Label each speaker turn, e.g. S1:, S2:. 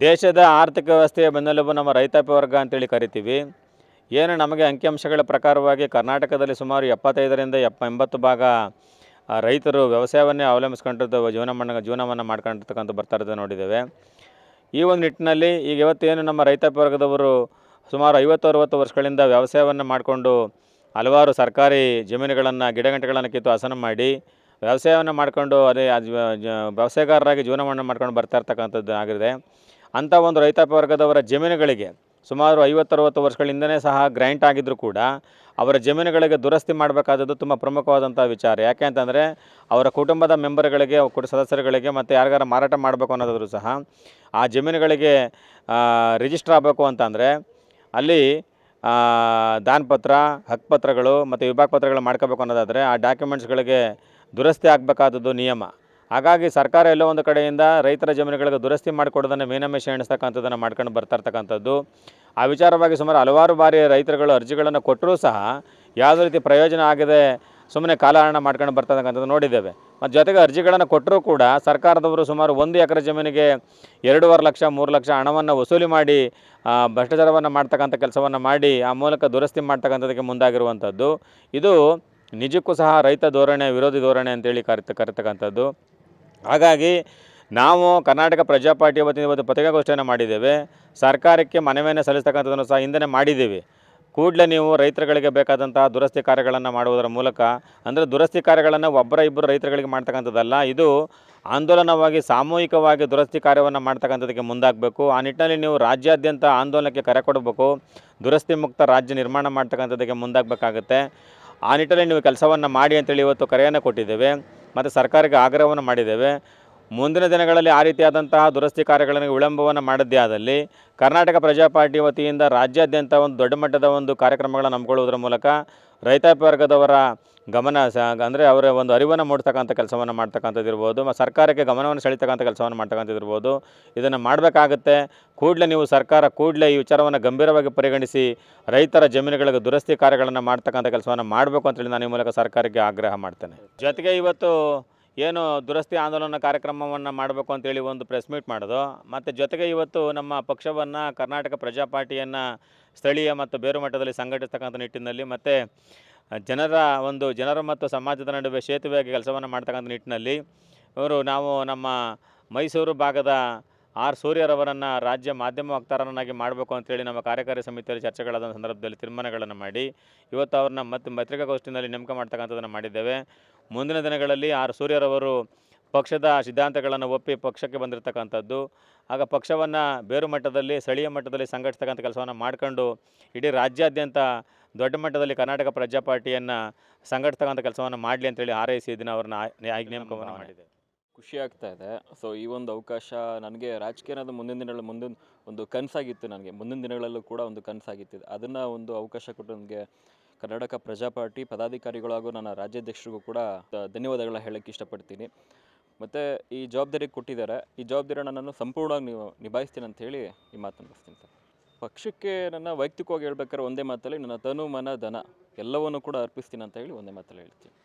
S1: ದೇಶದ ಆರ್ಥಿಕ ವ್ಯವಸ್ಥೆಯ ಬೆನ್ನೆಲುಬು ನಮ್ಮ ರೈತಾಪಿ ವರ್ಗ ಅಂತೇಳಿ ಕರಿತೀವಿ. ಏನು ನಮಗೆ ಅಂಕಿಅಂಶಗಳ ಪ್ರಕಾರವಾಗಿ ಕರ್ನಾಟಕದಲ್ಲಿ ಸುಮಾರು 75ರಿಂದ 80 ಭಾಗ ರೈತರು ವ್ಯವಸಾಯವನ್ನೇ ಅವಲಂಬಿಸ್ಕೊಂಡಿದ್ದು ಜೀವನವನ್ನು ಮಾಡ್ಕೊಂಡಿರ್ತಕ್ಕಂಥ ಬರ್ತಾ ಇರೋದು ನೋಡಿದ್ದೇವೆ. ಈ ಒಂದು ನಿಟ್ಟಿನಲ್ಲಿ ಈಗ ಇವತ್ತೇನು ನಮ್ಮ ರೈತಾಪಿ ವರ್ಗದವರು ಸುಮಾರು 50-60 ವರ್ಷಗಳಿಂದ ವ್ಯವಸಾಯವನ್ನು ಮಾಡಿಕೊಂಡು ಹಲವಾರು ಸರ್ಕಾರಿ ಜಮೀನುಗಳನ್ನು ಗಿಡಗಂಟೆಗಳನ್ನು ಕಿತ್ತು ಹಸನು ಮಾಡಿ ವ್ಯವಸಾಯವನ್ನು ಮಾಡಿಕೊಂಡು ವ್ಯವಸಾಯಗಾರರಾಗಿ ಜೀವನವನ್ನು ಮಾಡ್ಕೊಂಡು ಬರ್ತಾ ಇರ್ತಕ್ಕಂಥದ್ದು ಆಗಿದೆ. ಅಂಥ ಒಂದು ರೈತಾಪಿ ವರ್ಗದವರ ಜಮೀನುಗಳಿಗೆ ಸುಮಾರು 50-60 ವರ್ಷಗಳಿಂದನೇ ಸಹ ಗ್ರ್ಯಾಂಟ್ ಆಗಿದ್ದರೂ ಕೂಡ ಅವರ ಜಮೀನುಗಳಿಗೆ ದುರಸ್ತಿ ಮಾಡಬೇಕಾದದ್ದು ತುಂಬ ಪ್ರಮುಖವಾದಂಥ ವಿಚಾರ. ಯಾಕೆ ಅಂತಂದರೆ ಅವರ ಕುಟುಂಬದ ಮೆಂಬರ್ಗಳಿಗೆ ಸದಸ್ಯರುಗಳಿಗೆ ಮತ್ತು ಯಾರಿಗಾರ ಮಾರಾಟ ಮಾಡಬೇಕು ಅನ್ನೋದಾದರೂ ಸಹ ಆ ಜಮೀನುಗಳಿಗೆ ರಿಜಿಸ್ಟರ್ ಆಗಬೇಕು ಅಂತಂದರೆ ಅಲ್ಲಿ ದಾನಪತ್ರ, ಹಕ್ಕುಪತ್ರಗಳು ಮತ್ತು ವಿಭಾಗ ಪತ್ರಗಳು ಮಾಡ್ಕೋಬೇಕು ಅನ್ನೋದಾದರೆ ಆ ಡಾಕ್ಯುಮೆಂಟ್ಸ್ಗಳಿಗೆ ದುರಸ್ತಿ ಆಗಬೇಕಾದದ್ದು ನಿಯಮ. ಹಾಗಾಗಿ ಸರ್ಕಾರ ಎಲ್ಲೋ ಒಂದು ಕಡೆಯಿಂದ ರೈತರ ಜಮೀನುಗಳಿಗೆ ದುರಸ್ತಿ ಮಾಡಿಕೊಡೋದನ್ನು ಮೀನಮೇಷ ಎಣಿಸ್ತಕ್ಕಂಥದ್ದನ್ನು ಮಾಡ್ಕೊಂಡು ಬರ್ತಾ ಇರ್ತಕ್ಕಂಥದ್ದು. ಆ ವಿಚಾರವಾಗಿ ಸುಮಾರು ಹಲವಾರು ಬಾರಿ ರೈತರುಗಳು ಅರ್ಜಿಗಳನ್ನು ಕೊಟ್ಟರೂ ಸಹ ಯಾವುದೇ ರೀತಿ ಪ್ರಯೋಜನ ಆಗದೆ ಸುಮ್ಮನೆ ಕಾಲಹರಣ ಮಾಡ್ಕೊಂಡು ಬರ್ತಕ್ಕಂಥದ್ದು ನೋಡಿದ್ದೇವೆ. ಮತ್ತು ಜೊತೆಗೆ ಅರ್ಜಿಗಳನ್ನು ಕೊಟ್ಟರೂ ಕೂಡ ಸರ್ಕಾರದವರು ಸುಮಾರು 1 ಎಕರೆ ಜಮೀನಿಗೆ 2.5 ಲಕ್ಷ 3 ಲಕ್ಷ ಹಣವನ್ನು ವಸೂಲಿ ಮಾಡಿ ಭ್ರಷ್ಟಾಚಾರವನ್ನು ಮಾಡ್ತಕ್ಕಂಥ ಕೆಲಸವನ್ನು ಮಾಡಿ ಆ ಮೂಲಕ ದುರಸ್ತಿ ಮಾಡ್ತಕ್ಕಂಥದ್ದಕ್ಕೆ ಮುಂದಾಗಿರುವಂಥದ್ದು. ಇದು ನಿಜಕ್ಕೂ ಸಹ ರೈತ ಧೋರಣೆ, ವಿರೋಧಿ ಧೋರಣೆ ಅಂತೇಳಿ ಕರಿತಕ್ಕಂಥದ್ದು. ಹಾಗಾಗಿ ನಾವು ಕರ್ನಾಟಕ ಪ್ರಜಾ ಪಾರ್ಟಿ ವತಿಯಿಂದ ಇವತ್ತು ಪತ್ರಿಕಾಗೋಷ್ಠಿಯನ್ನು ಮಾಡಿದ್ದೇವೆ. ಸರ್ಕಾರಕ್ಕೆ ಮನವಿಯನ್ನು ಸಲ್ಲಿಸ್ತಕ್ಕಂಥದ್ದನ್ನು ಸಹ ಹಿಂದೆ ಮಾಡಿದ್ದೀವಿ. ಕೂಡಲೇ ನೀವು ರೈತರುಗಳಿಗೆ ಬೇಕಾದಂತಹ ದುರಸ್ತಿ ಕಾರ್ಯಗಳನ್ನು ಮಾಡುವುದರ ಮೂಲಕ, ಅಂದರೆ ದುರಸ್ತಿ ಕಾರ್ಯಗಳನ್ನು ಇಬ್ಬರು ರೈತರುಗಳಿಗೆ ಮಾಡ್ತಕ್ಕಂಥದ್ದಲ್ಲ, ಇದು ಆಂದೋಲನವಾಗಿ ಸಾಮೂಹಿಕವಾಗಿ ದುರಸ್ತಿ ಕಾರ್ಯವನ್ನು ಮಾಡ್ತಕ್ಕಂಥದ್ದಕ್ಕೆ ಮುಂದಾಗಬೇಕು. ಆ ನಿಟ್ಟಿನಲ್ಲಿ ನೀವು ರಾಜ್ಯಾದ್ಯಂತ ಆಂದೋಲನಕ್ಕೆ ಕರೆ ಕೊಡಬೇಕು. ದುರಸ್ತಿ ಮುಕ್ತ ರಾಜ್ಯ ನಿರ್ಮಾಣ ಮಾಡ್ತಕ್ಕಂಥದ್ದಕ್ಕೆ ಮುಂದಾಗಬೇಕಾಗುತ್ತೆ. ಆ ನಿಟ್ಟಿನಲ್ಲಿ ನೀವು ಕೆಲಸವನ್ನು ಮಾಡಿ ಅಂತೇಳಿ ಇವತ್ತು ಕರೆಯನ್ನು ಕೊಟ್ಟಿದ್ದೇವೆ ಮತ್ತು ಸರ್ಕಾರಕ್ಕೆ ಆಗ್ರಹವನ್ನು ಮಾಡಿದ್ದೇವೆ. ಮುಂದಿನ ದಿನಗಳಲ್ಲಿ ಆ ರೀತಿಯಾದಂತಹ ದುರಸ್ತಿ ಕಾರ್ಯಗಳನ್ನು ವಿಳಂಬವನ್ನು ಮಾಡಿದ್ದೇ ಆದಲ್ಲಿ ಕರ್ನಾಟಕ ಪ್ರಜಾ ಪಾರ್ಟಿ ವತಿಯಿಂದ ರಾಜ್ಯಾದ್ಯಂತ ಒಂದು ದೊಡ್ಡ ಮಟ್ಟದ ಒಂದು ಕಾರ್ಯಕ್ರಮಗಳನ್ನು ಹಮ್ಮಿಕೊಳ್ಳುವುದರ ಮೂಲಕ ರೈತಾಪಿ ವರ್ಗದವರ ಗಮನ ಅಂದರೆ ಅವರ ಒಂದು ಅರಿವನ್ನು ಮೂಡಿಸ್ತಕ್ಕಂಥ ಕೆಲಸವನ್ನು ಮಾಡ್ತಕ್ಕಂಥದ್ದು ಇರ್ಬೋದು, ಸರ್ಕಾರಕ್ಕೆ ಗಮನವನ್ನು ಸೆಳೀತಕ್ಕಂಥ ಕೆಲಸವನ್ನು ಮಾಡ್ತಕ್ಕಂಥದ್ದು ಇರ್ಬೋದು. ಇದನ್ನು ಮಾಡಬೇಕಾಗುತ್ತೆ. ಕೂಡಲೇ ನೀವು ಸರ್ಕಾರ ಕೂಡಲೇ ಈ ವಿಚಾರವನ್ನು ಗಂಭೀರವಾಗಿ ಪರಿಗಣಿಸಿ ರೈತರ ಜಮೀನುಗಳಿಗೆ ದುರಸ್ತಿ ಕಾರ್ಯಗಳನ್ನು ಮಾಡ್ತಕ್ಕಂಥ ಕೆಲಸವನ್ನು ಮಾಡಬೇಕು ಅಂತೇಳಿ ನಾನು ಈ ಮೂಲಕ ಸರ್ಕಾರಕ್ಕೆ ಆಗ್ರಹ ಮಾಡ್ತೇನೆ. ಜೊತೆಗೆ ಇವತ್ತು ಏನು ದುರಸ್ತಿ ಆಂದೋಲನ ಕಾರ್ಯಕ್ರಮವನ್ನು ಮಾಡಬೇಕು ಅಂತೇಳಿ ಒಂದು ಪ್ರೆಸ್ ಮೀಟ್ ಮಾಡೋದು, ಮತ್ತು ಜೊತೆಗೆ ಇವತ್ತು ನಮ್ಮ ಪಕ್ಷವನ್ನು ಕರ್ನಾಟಕ ಪ್ರಜಾ ಪಾರ್ಟಿಯನ್ನು ಸ್ಥಳೀಯ ಮತ್ತು ಬೇರು ಮಟ್ಟದಲ್ಲಿ ಸಂಘಟಿಸ್ತಕ್ಕಂಥ ನಿಟ್ಟಿನಲ್ಲಿ ಮತ್ತು ಜನರ ಮತ್ತು ಸಮಾಜದ ನಡುವೆ ಸೇತುವೆಯಾಗಿ ಕೆಲಸವನ್ನು ಮಾಡ್ತಕ್ಕಂಥ ನಿಟ್ಟಿನಲ್ಲಿ ನಾವು ನಮ್ಮ ಮೈಸೂರು ಭಾಗದ ಆರ್ ಸೂರ್ಯರವರನ್ನು ರಾಜ್ಯ ಮಾಧ್ಯಮ ವಕ್ತಾರರನ್ನಾಗಿ ಮಾಡಬೇಕು ಅಂತೇಳಿ ನಮ್ಮ ಕಾರ್ಯಕಾರಿ ಸಮಿತಿಯಲ್ಲಿ ಚರ್ಚೆಗಳಾದ ಸಂದರ್ಭದಲ್ಲಿ ತೀರ್ಮಾನಗಳನ್ನು ಮಾಡಿ ಇವತ್ತು ಅವ್ರನ್ನ ಮತ್ತೆ ಪತ್ರಿಕಾಗೋಷ್ಠಿಯಲ್ಲಿ ನೇಮಕ ಮಾಡ್ತಕ್ಕಂಥದ್ದನ್ನು ಮಾಡಿದ್ದೇವೆ. ಮುಂದಿನ ದಿನಗಳಲ್ಲಿ ಆರ್ ಸೂರ್ಯರವರು ಪಕ್ಷದ ಸಿದ್ಧಾಂತಗಳನ್ನು ಒಪ್ಪಿ ಪಕ್ಷಕ್ಕೆ ಬಂದಿರತಕ್ಕಂಥದ್ದು. ಆಗ ಪಕ್ಷವನ್ನು ಬೇರು ಮಟ್ಟದಲ್ಲಿ ಸ್ಥಳೀಯ ಮಟ್ಟದಲ್ಲಿ ಸಂಘಟಿಸ್ತಕ್ಕಂಥ ಕೆಲಸವನ್ನು ಮಾಡ್ಕೊಂಡು ಇಡೀ ರಾಜ್ಯಾದ್ಯಂತ ದೊಡ್ಡ ಮಟ್ಟದಲ್ಲಿ ಕರ್ನಾಟಕ ಪ್ರಜಾ ಪಾರ್ಟಿಯನ್ನು ಸಂಘಟಿಸ್ತಕ್ಕಂಥ ಕೆಲಸವನ್ನು ಮಾಡಲಿ ಅಂತೇಳಿ ಹಾರೈಸಿ ದಿನ ಅವ್ರನ್ನ ನೇಮಕವನ್ನು ಮಾಡಿದೆ.
S2: ಖುಷಿ ಆಗ್ತಾ ಇದೆ. ಸೊ ಈ ಒಂದು ಅವಕಾಶ ನನಗೆ ರಾಜಕೀಯದ ಮುಂದಿನ ಒಂದು ಕನಸಾಗಿತ್ತು. ನನಗೆ ಮುಂದಿನ ದಿನಗಳಲ್ಲೂ ಕೂಡ ಒಂದು ಕನಸಾಗಿತ್ತು. ಅದನ್ನು ಒಂದು ಅವಕಾಶ ಕೊಟ್ಟು ನನಗೆ ಕರ್ನಾಟಕ ಪ್ರಜಾ ಪಾರ್ಟಿ ಪದಾಧಿಕಾರಿಗಳು ಹಾಗೂ ನನ್ನ ರಾಜ್ಯಾಧ್ಯಕ್ಷರಿಗೂ ಕೂಡ ಧನ್ಯವಾದಗಳನ್ನ ಹೇಳೋಕ್ಕೆ ಇಷ್ಟಪಡ್ತೀನಿ. ಮತ್ತು ಈ ಜವಾಬ್ದಾರಿ ಕೊಟ್ಟಿದ್ದಾರೆ, ಈ ಜವಾಬ್ದಾರಿಯನ್ನು ನಾನು ಸಂಪೂರ್ಣವಾಗಿ ನಿಭಾಯಿಸ್ತೀನಿ ಅಂತ ಹೇಳಿ ಈ ಮಾತನ್ನು ಮುಗಿಸ್ತೀನಿ ಸರ್. ಪಕ್ಷಕ್ಕೆ ನನ್ನ ವೈಯಕ್ತಿಕವಾಗಿ ಹೇಳ್ಬೇಕಾದ್ರೆ ಒಂದೇ ಮಾತಲ್ಲಿ ನನ್ನ ತನು ಮನ ಧನ ಎಲ್ಲವನ್ನು ಕೂಡ ಅರ್ಪಿಸ್ತೀನಿ ಅಂತ ಹೇಳಿ ಒಂದೇ ಮಾತಲ್ಲಿ ಹೇಳ್ತೀನಿ.